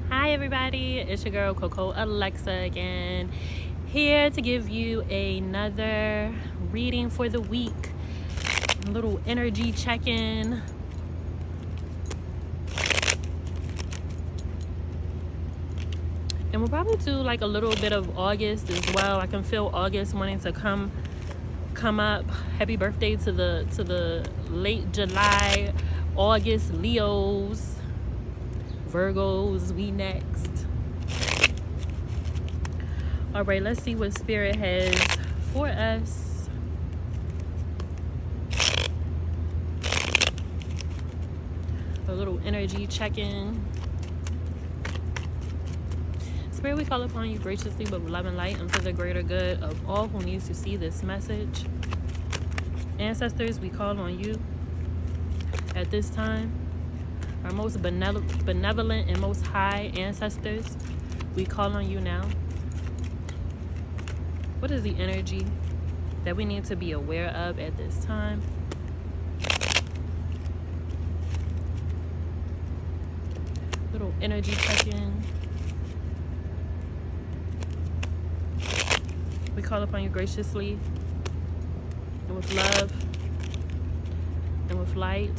Hi everybody, it's your girl CoCo Alexa again, here to give you another reading for the week. A little energy check-in. And we'll probably do like a little bit of August as well. I can feel August wanting to come up. Happy birthday to the late July, August Leos, Virgos, we next. All right, let's see what Spirit has for us. A little energy check-in. Spirit, we call upon you graciously with love and light and for the greater good of all who needs to see this message. Ancestors, we call on you at this time. Our most benevolent and most high ancestors, we call on you now. What is the energy that we need to be aware of at this time? Little energy check-in. We call upon you graciously and with love and with light.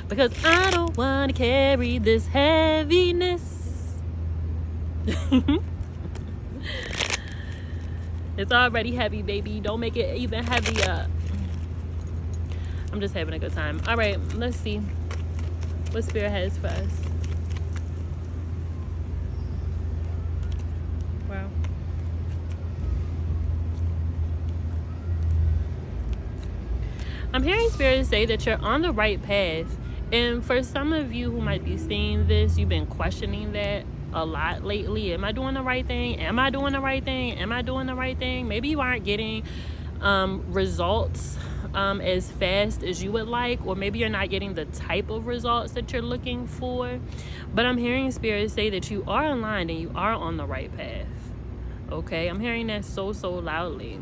Because I don't want to carry this heaviness. It's already heavy, baby. Don't make it even heavier. I'm just having a good time. All right, let's see what Spirit has for us. Wow. I'm hearing Spirit say that you're on the right path. And for some of you who might be seeing this, you've been questioning that a lot lately. Am I doing the right thing? Am I doing the right thing? Am I doing the right thing? Maybe you aren't getting results as fast as you would like, or maybe you're not getting the type of results that you're looking for. But I'm hearing Spirit say that you are aligned and you are on the right path. Okay, I'm hearing that so loudly.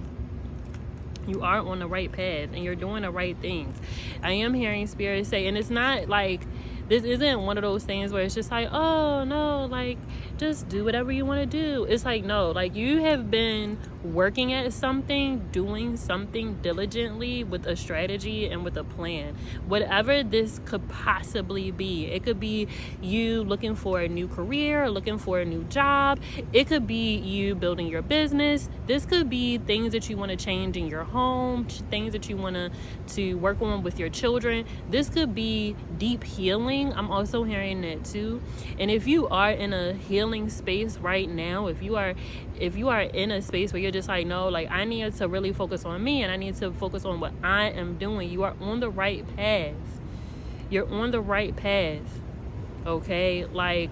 You are on the right path and you're doing the right things. I am hearing Spirit say, and it's not like, this isn't one of those things where it's just like, oh no, like just do whatever you want to do. It's like, no, like you have been working at something, doing something diligently with a strategy and with a plan. Whatever this could possibly be. It could be you looking for a new career, looking for a new job. It could be you building your business. This could be things that you want to change in your home, things that you want to work on with your children. This could be deep healing. I'm also hearing that too. And if you are in a healing space right now, if you are in a space where you're just like, no, like I need to really focus on me and I need to focus on what I am doing, you are on the right path. You're on the right path. Okay, like,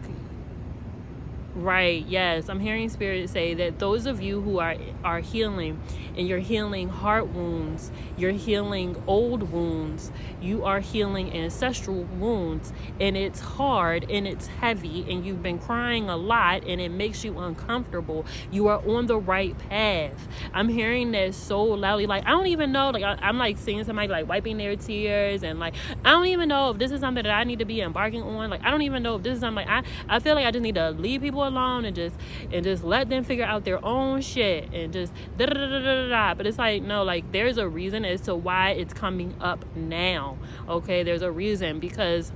right, yes, I'm hearing Spirit say that those of you who are healing, and you're healing heart wounds, you're healing old wounds, you are healing ancestral wounds, and it's hard and it's heavy and you've been crying a lot and it makes you uncomfortable. You are on the right path. I'm hearing that so loudly. Like I don't even know, like I'm like seeing somebody like wiping their tears, and like I don't even know if this is something that I need to be embarking on. Like I don't even know if this is something like I feel like I just need to leave people alone and just let them figure out their own shit and just but it's like, no, like there's a reason as to why it's coming up now. Okay, there's a reason, because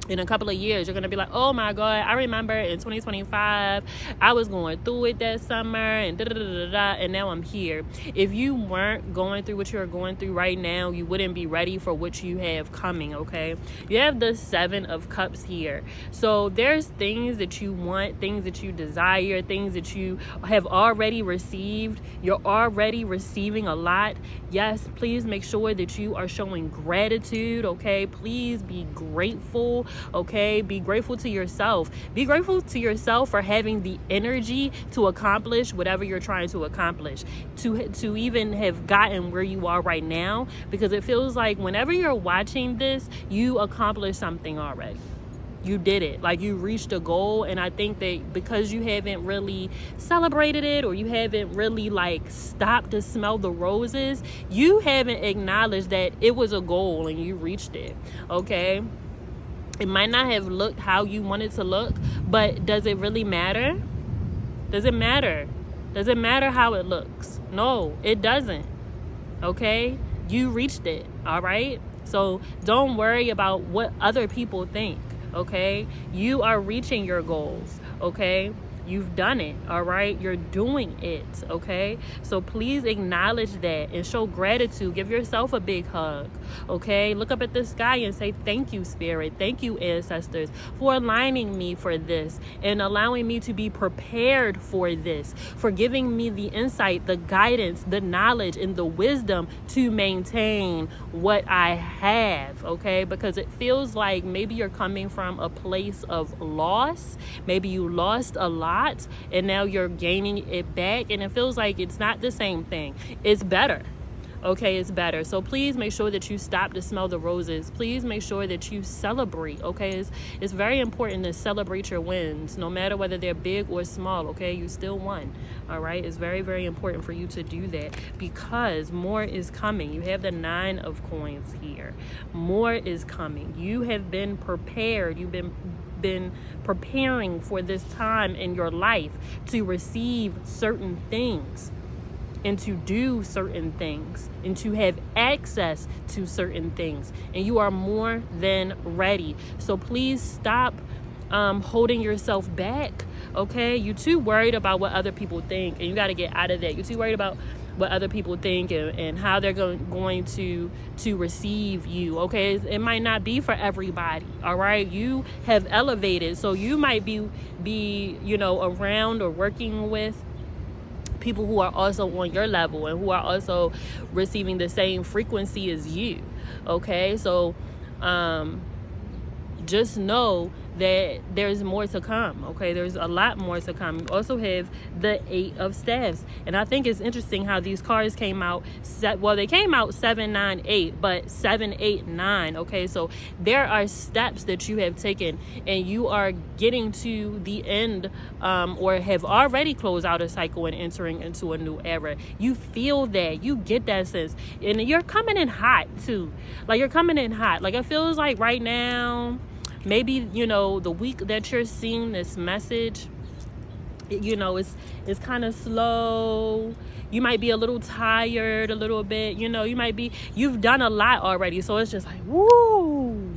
in a couple of years, you're going to be like, oh my God, I remember in 2025, I was going through it that summer and and now I'm here. If you weren't going through what you're going through right now, you wouldn't be ready for what you have coming, okay? You have the 7 of Cups here. So there's things that you want, things that you desire, things that you have already received. You're already receiving a lot. Yes, please make sure that you are showing gratitude, okay? Please be grateful. Okay, be grateful to yourself. Be grateful to yourself for having the energy to accomplish whatever you're trying to accomplish, to even have gotten where you are right now, because it feels like whenever you're watching this, you accomplished something already. You did it, like you reached a goal. And I think that because you haven't really celebrated it, or you haven't really like stopped to smell the roses, you haven't acknowledged that it was a goal and you reached it. Okay, it might not have looked how you wanted to look, But does it really matter? Does it matter? Does it matter how it looks? No, it doesn't. Okay? You reached it, all right? So don't worry about what other people think, okay? You are reaching your goals, okay? You've done it, all right? You're doing it, okay? So please acknowledge that and show gratitude. Give yourself a big hug, okay? Look up at the sky and say, thank you, Spirit. Thank you, ancestors, for aligning me for this and allowing me to be prepared for this, for giving me the insight, the guidance, the knowledge, and the wisdom to maintain what I have, okay? Because it feels like maybe you're coming from a place of loss. Maybe you lost a lot and now you're gaining it back, and it feels like it's not the same thing. It's better, okay? It's better. So please make sure that you stop to smell the roses. Please make sure that you celebrate, okay? It's very important to celebrate your wins, no matter whether they're big or small, okay? You still won, all right? It's very, very important for you to do that, because more is coming. You have the 9 of coins here. More is coming. You have been prepared. You've been preparing for this time in your life to receive certain things and to do certain things and to have access to certain things, and you are more than ready. So please stop holding yourself back, okay? You're too worried about what other people think, and you got to get out of that. You're too worried about what other people think and how they're going to receive you, okay? It might not be for everybody, all right? You have elevated, so you might be around or working with people who are also on your level and who are also receiving the same frequency as you, okay? So just know that there's more to come, okay? There's a lot more to come. You also have the 8 of Staves, and I think it's interesting how these cards came out. They came out 7, 9, 8, but 7, 8, 9, okay? So there are steps that you have taken, and you are getting to the end, or have already closed out a cycle and entering into a new era. You feel that, you get that sense, and you're coming in hot too. Like, you're coming in hot. Like, it feels like right now, maybe, the week that you're seeing this message, it's kind of slow. You might be a little tired a little bit, you've done a lot already. So it's just like, woo,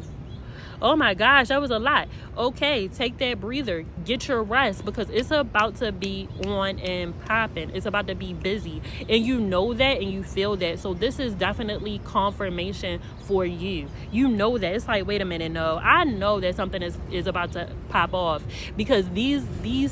oh my gosh, that was a lot. Okay, take that breather, get your rest, because it's about to be on and popping. It's about to be busy, and you know that, and you feel that. So this is definitely confirmation for you. You know that. It's like, wait a minute, no, I know that something is about to pop off, because these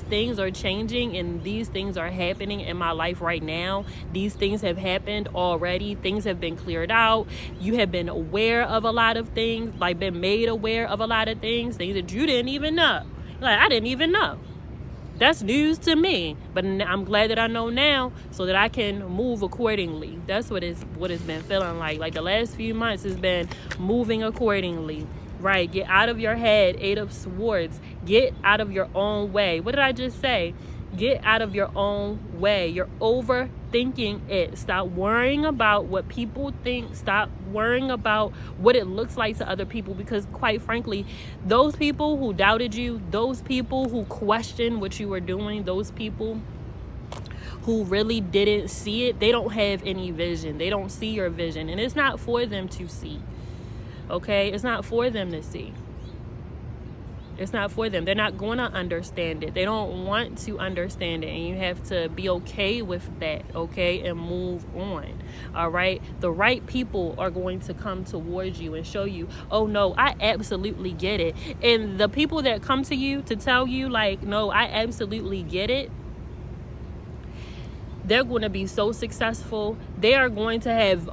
things are changing, and these things are happening in my life right now. These things have happened already. Things have been cleared out. You have been aware of a lot of things, like been made aware of a lot of things that you didn't even know. Like, I didn't even know. That's news to me, but I'm glad that I know now, so that I can move accordingly. That's what it's been feeling like. Like, the last few months has been moving accordingly, right? Get out of your head. 8 of Swords. Get out of your own way. What did I just say? Get out of your own way. You're overthinking it. Stop worrying about what people think. Stop worrying about what it looks like to other people, because quite frankly, those people who doubted you, those people who questioned what you were doing, those people who really didn't see it, they don't have any vision. They don't see your vision, and it's not for them to see, okay? It's not for them to see. It's not for them. They're not going to understand it. They don't want to understand it. And you have to be okay with that, okay? And move on, all right? The right people are going to come towards you and show you, oh, no, I absolutely get it. And the people that come to you to tell you, like, no, I absolutely get it, they're going to be so successful. They are going to have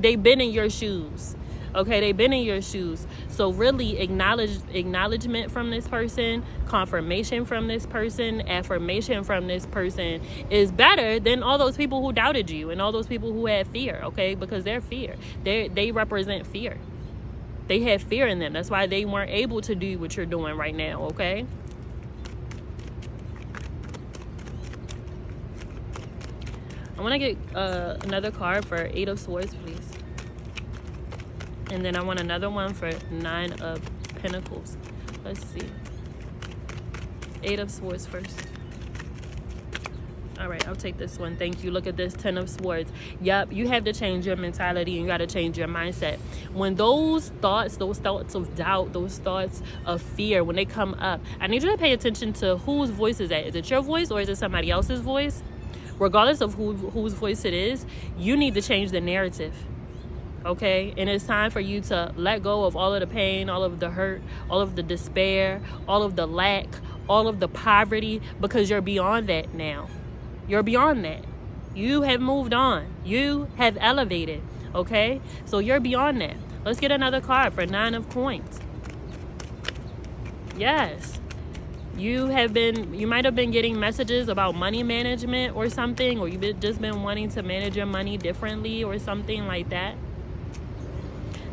they've been in your shoes. Okay, they've been in your shoes. So really acknowledgement from this person, confirmation from this person, affirmation from this person is better than all those people who doubted you and all those people who had fear, okay? Because they're fear. They represent fear. They have fear in them. That's why they weren't able to do what you're doing right now, okay? I want to get another card for 8 of Swords, please. And then I want another one for 9 of Pentacles. Let's see. Eight of Swords first. All right, I'll take this one. Thank you. Look at this, 10 of Swords. Yep, you have to change your mentality and you got to change your mindset. When those thoughts of doubt, those thoughts of fear, when they come up, I need you to pay attention to whose voice is that. Is it your voice or is it somebody else's voice? Regardless of whose voice it is, you need to change the narrative. Okay? And it's time for you to let go of all of the pain, all of the hurt, all of the despair, all of the lack, all of the poverty, because you're beyond that now. You're beyond that. You have moved on. You have elevated. Okay? So you're beyond that. Let's get another card for 9 of Coins. Yes. You might have been getting messages about money management or something, or you've just been wanting to manage your money differently or something like that.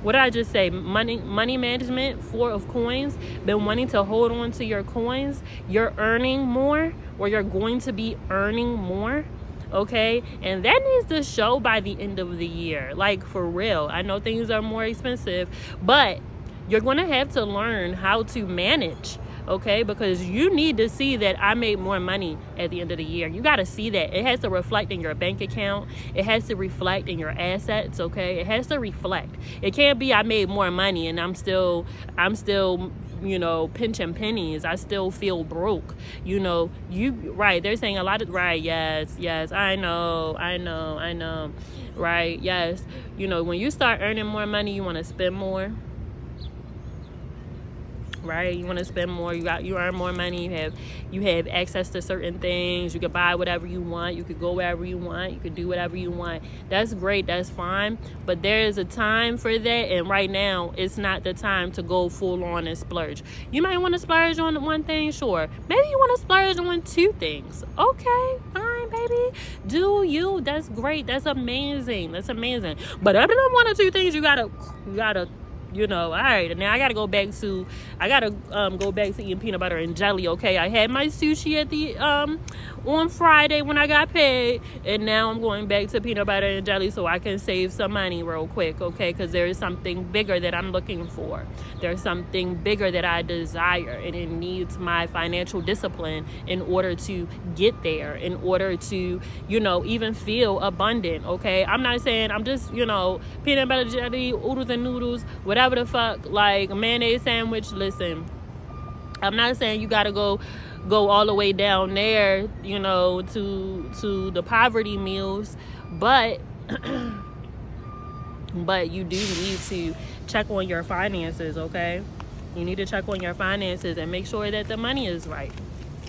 What did I just say? Money management, 4 of Coins. Been wanting to hold on to your coins. You're earning more, or you're going to be earning more. Okay? And that needs to show by the end of the year. Like, for real. I know things are more expensive, but you're going to have to learn how to manage. Okay, because you need to see that I made more money at the end of the year. You got to see that. It has to reflect in your bank account. It has to reflect in your assets. Okay, it has to reflect. It can't be I made more money and I'm still pinching pennies. I still feel broke. Right, they're saying a lot of, right, yes, I know, right, yes. When you start earning more money, you want to spend more. Right, you want to spend more. You earn more money. You have access to certain things. You can buy whatever you want. You could go wherever you want. You could do whatever you want. That's great. That's fine. But there is a time for that, and right now it's not the time to go full on and splurge. You might want to splurge on one thing, sure. Maybe you want to splurge on 2 things. Okay, fine, baby. Do you? That's great. That's amazing. But other than 1 or 2 things, you gotta. All right, now I gotta go back to eating peanut butter and jelly. Okay, I had my sushi at the on Friday when I got paid, and now I'm going back to peanut butter and jelly so I can save some money real quick. Okay, because there is something bigger that I'm looking for. There's something bigger that I desire, and it needs my financial discipline in order to get there, in order to even feel abundant. Okay, I'm not saying I'm just peanut butter jelly, oodles and noodles, whatever the fuck, like a mayonnaise sandwich. Listen, I'm not saying you gotta go all the way down there, to the poverty meals, but you do need to check on your finances. Okay, you need to check on your finances and make sure that the money is right.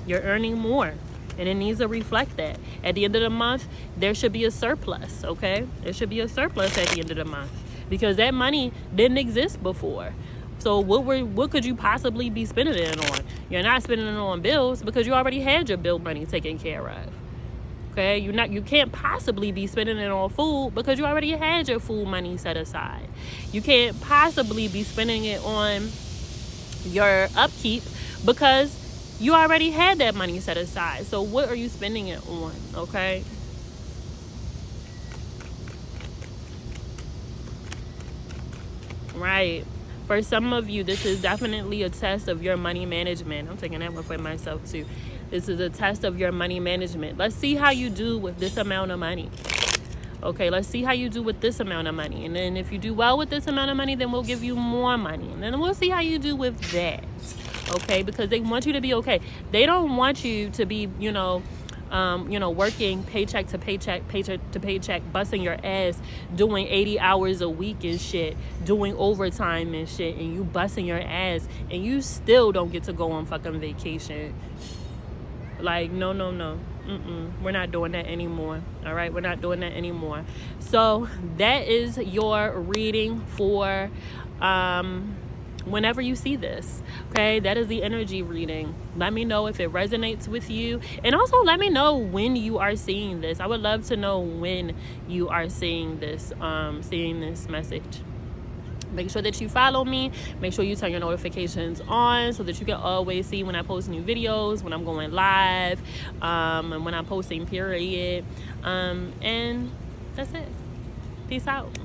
You're earning more, and it needs to reflect that. At the end of the month, there should be a surplus. Okay, there should be a surplus at the end of the month, because that money didn't exist before. So what could you possibly be spending it on? You're not spending it on bills because you already had your bill money taken care of. Okay, you can't possibly be spending it on food because you already had your food money set aside. You can't possibly be spending it on your upkeep because you already had that money set aside. So what are you spending it on? Okay. Right. For some of you, this is definitely a test of your money management. I'm taking that one for myself too. This is a test of your money management. Let's see how you do with this amount of money. Okay, let's see how you do with this amount of money. And then if you do well with this amount of money, then we'll give you more money. And then we'll see how you do with that. Okay, because they want you to be okay. They don't want you to be, working paycheck to paycheck, busting your ass, doing 80 hours a week and shit, doing overtime and shit, and you busting your ass, and you still don't get to go on fucking vacation. Like, no. We're not doing that anymore. All right, we're not doing that anymore. So that is your reading for whenever you see this. Okay, that is the energy reading. Let me know if it resonates with you, and also let me know when you are seeing this. I would love to know when you are seeing this message. Make sure that you follow me. Make sure you turn your notifications on so that you can always see when I post new videos, when I'm going live, and when I'm posting, period. And that's it. Peace out.